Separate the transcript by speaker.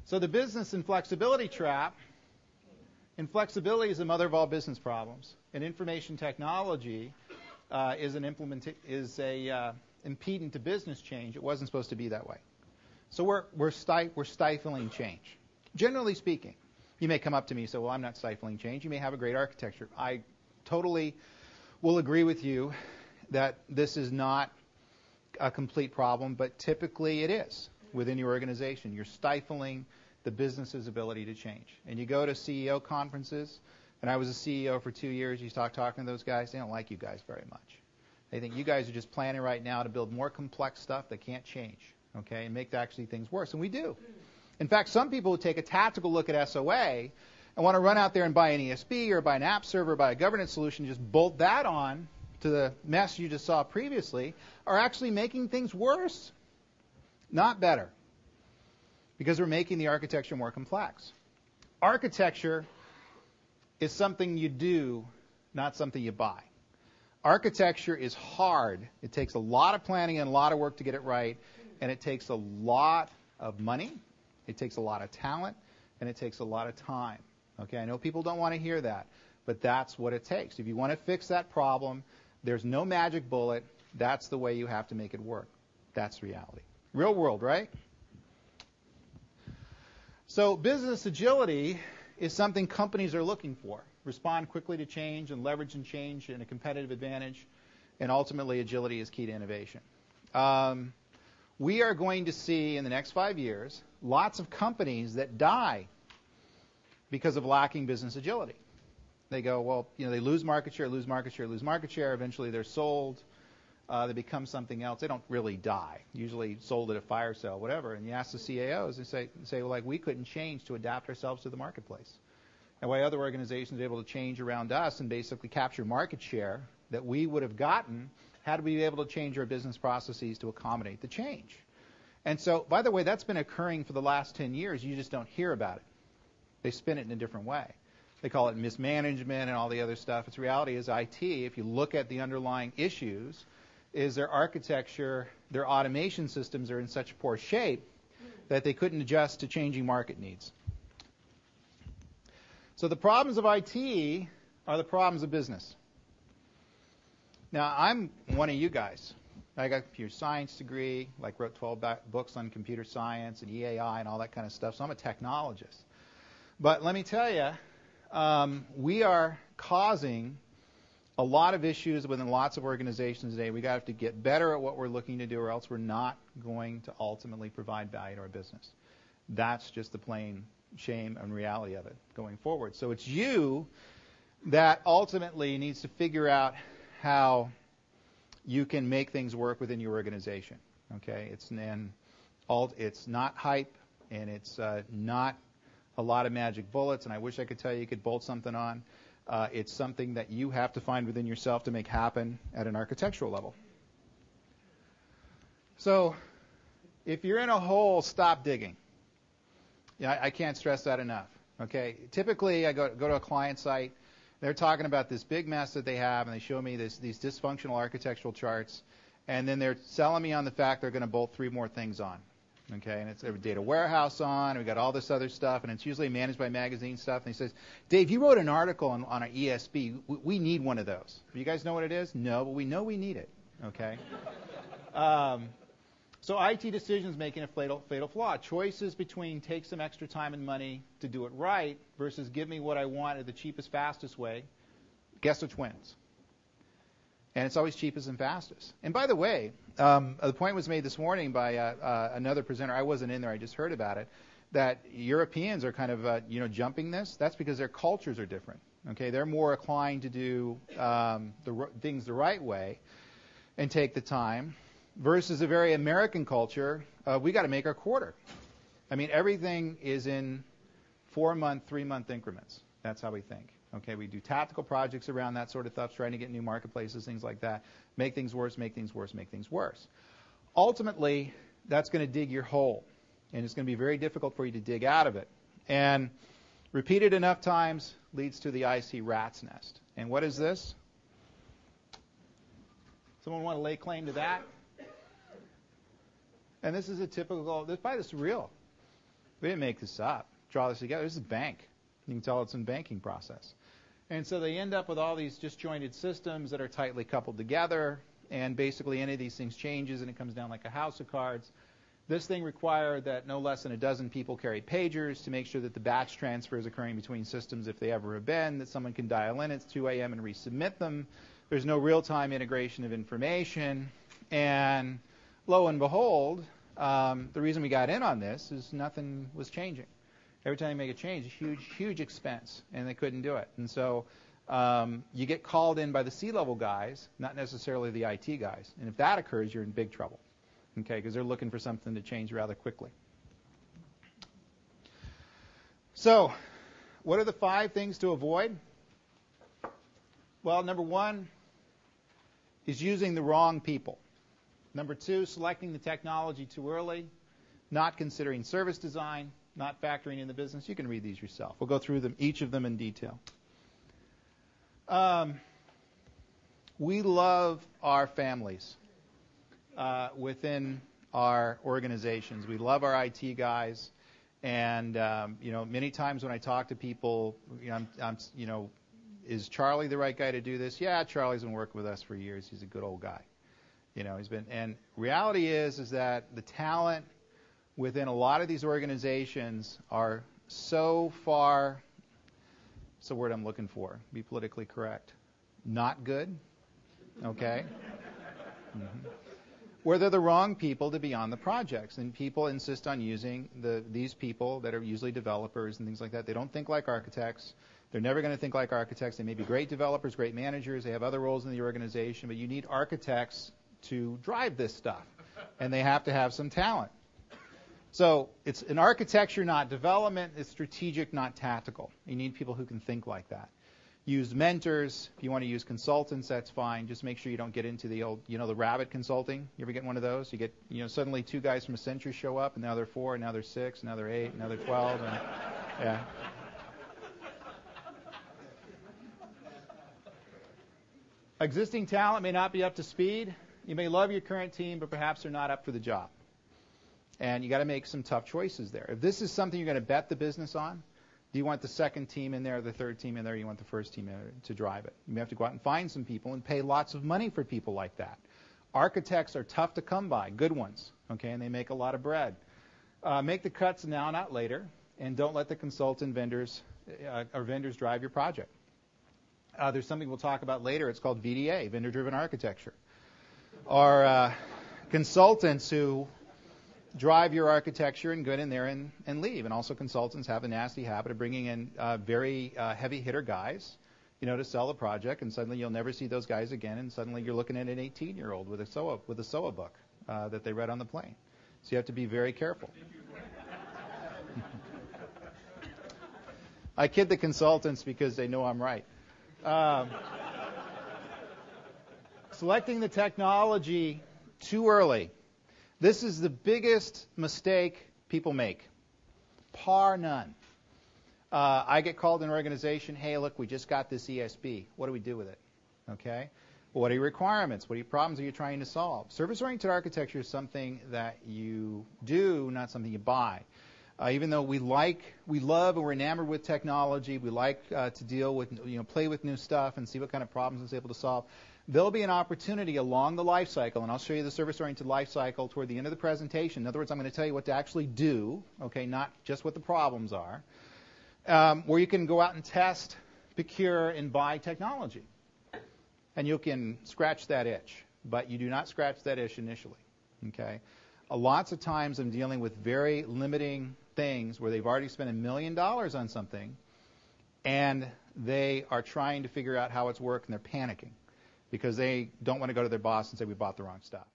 Speaker 1: So the business inflexibility trap. Inflexibility is the mother of all business problems, and information technology is an impediment to business change. It wasn't supposed to be that way. So we're stifling change. Generally speaking, you may come up to me and say, well, I'm not stifling change. You may have a great architecture. I totally will agree with you that this is not a complete problem, but typically it is within your organization. You're stifling the business's ability to change. And you go to CEO conferences, and I was a CEO for 2 years. You start talking to those guys, they don't like you guys very much. They think you guys are just planning right now to build more complex stuff that can't change, okay, and make actually things worse. And we do. In fact, some people who take a tactical look at SOA and want to run out there and buy an ESB or buy an app server or buy a governance solution, just bolt that on to the mess you just saw previously, are actually making things worse, not better, because we're making the architecture more complex. Architecture is something you do, not something you buy. Architecture is hard. It takes a lot of planning and a lot of work to get it right, and it takes a lot of money, it takes a lot of talent, and it takes a lot of time. Okay, I know people don't want to hear that, but that's what it takes. If you want to fix that problem, there's no magic bullet. That's the way you have to make it work. That's reality. Real world, right? So business agility is something companies are looking for. Respond quickly to change and leverage and change in a competitive advantage. And ultimately, agility is key to innovation. We are going to see in the next 5 years lots of companies that die because of lacking business agility. They go, well, they lose market share, lose market share, lose market share. Eventually, they're sold. They become something else. They don't really die. Usually sold at a fire sale, whatever. And you ask the CAOs, they say, well, like, we couldn't change to adapt ourselves to the marketplace. And why other organizations are able to change around us and basically capture market share that we would have gotten had we been able to change our business processes to accommodate the change. And so, by the way, that's been occurring for the last 10 years. You just don't hear about it. They spin it in a different way. They call it mismanagement and all the other stuff. Its reality is IT, if you look at the underlying issues, is their architecture, their automation systems are in such poor shape that they couldn't adjust to changing market needs. So the problems of IT are the problems of business. Now, I'm one of you guys. I got a computer science degree, wrote 12 books on computer science and EAI and all that kind of stuff, so I'm a technologist. But let me tell you, we are causing a lot of issues within lots of organizations today. We've got to get better at what we're looking to do, or else we're not going to ultimately provide value to our business. That's just the plain shame and reality of it going forward. So it's you that ultimately needs to figure out how you can make things work within your organization. Okay, it's not hype, and it's not a lot of magic bullets. And I wish I could tell you could bolt something on. It's something that you have to find within yourself to make happen at an architectural level. So if you're in a hole, stop digging. Yeah, I can't stress that enough. Okay, typically I go to a client site. They're talking about this big mess that they have, and they show me these dysfunctional architectural charts, and then they're selling me on the fact they're going to bolt 3 more things on. Okay, and it's a data warehouse on, and we got all this other stuff, and it's usually managed by magazine stuff. And he says, Dave, you wrote an article on an ESB. We need one of those. You guys know what it is? No, but we know we need it. Okay. So IT decisions making a fatal flaw. Choices between take some extra time and money to do it right versus give me what I want at the cheapest, fastest way. Guess which wins? And it's always cheapest and fastest. And by the way, the point was made this morning by another presenter. I wasn't in there. I just heard about it. That Europeans are kind of jumping this. That's because their cultures are different. Okay, they're more inclined to do things the right way and take the time. Versus a very American culture, we got to make our quarter. I mean, everything is in 4-month, 3-month increments. That's how we think. Okay, we do tactical projects around that sort of stuff, trying to get new marketplaces, things like that. Make things worse, make things worse, make things worse. Ultimately, that's going to dig your hole, and it's going to be very difficult for you to dig out of it. And repeated enough times leads to the IC rat's nest. And what is this? Someone want to lay claim to that? And this is a typical, this is real. We didn't make this up. Draw this together. This is a bank. You can tell it's in banking process. And so they end up with all these disjointed systems that are tightly coupled together, and basically any of these things changes and it comes down like a house of cards. This thing required that no less than a dozen people carry pagers to make sure that the batch transfer is occurring between systems if they ever have been, that someone can dial in at 2 a.m. and resubmit them. There's no real-time integration of information. And lo and behold, the reason we got in on this is nothing was changing. Every time you make a change, huge expense, and they couldn't do it. And so you get called in by the C-level guys, not necessarily the IT guys. And if that occurs, you're in big trouble, okay, because they're looking for something to change rather quickly. So what are the 5 things to avoid? Well, number 1 is using the wrong people. Number 2, selecting the technology too early, not considering service design, not factoring in the business. You can read these yourself. We'll go through them, each of them in detail. We love our families within our organizations. We love our IT guys, and many times when I talk to people, is Charlie the right guy to do this? Yeah, Charlie's been working with us for years. He's a good old guy. He's been. And reality is that the talent within a lot of these organizations are so far, what's the word I'm looking for? Be politically correct. Not good, okay? Mm-hmm. Where they're the wrong people to be on the projects, and people insist on using these people that are usually developers and things like that. They don't think like architects. They're never going to think like architects. They may be great developers, great managers. They have other roles in the organization, but you need architects to drive this stuff, and they have to have some talent. So it's an architecture, not development. It's strategic, not tactical. You need people who can think like that. Use mentors. If you want to use consultants, that's fine. Just make sure you don't get into the old, the rabbit consulting. You ever get one of those? You get, suddenly 2 guys from Accenture show up, and now they're 4, and now they're 6, and now they're 8, and now they're 12. And, yeah. Existing talent may not be up to speed. You may love your current team, but perhaps they're not up for the job. And you got to make some tough choices there. If this is something you're going to bet the business on, do you want the second team in there, the third team in there, or you want the first team in there to drive it? You may have to go out and find some people and pay lots of money for people like that. Architects are tough to come by, good ones, okay, and they make a lot of bread. Make the cuts now, not later, and don't let the consultant vendors drive your project. There's something we'll talk about later. It's called VDA, vendor-driven architecture. Or consultants who drive your architecture and go in there and leave. And also consultants have a nasty habit of bringing in very heavy hitter guys, to sell the project, and suddenly you'll never see those guys again, and suddenly you're looking at an 18-year-old with a SOA book that they read on the plane. So you have to be very careful. I kid the consultants because they know I'm right. Selecting the technology too early. This is the biggest mistake people make. Par none. I get called in an organization, hey, look, we just got this ESB. What do we do with it? Okay? Well, what are your requirements? What are your problems are you trying to solve? Service-oriented architecture is something that you do, not something you buy. Even though we love, and we're enamored with technology, we like to deal with, play with new stuff and see what kind of problems it's able to solve. There'll be an opportunity along the life cycle, and I'll show you the service-oriented life cycle toward the end of the presentation. In other words, I'm going to tell you what to actually do, okay, not just what the problems are, where you can go out and test, procure, and buy technology. And you can scratch that itch, but you do not scratch that itch initially, okay? Lots of times I'm dealing with very limiting things where they've already spent $1 million on something, and they are trying to figure out how it's working, and they're panicking because they don't want to go to their boss and say we bought the wrong stuff.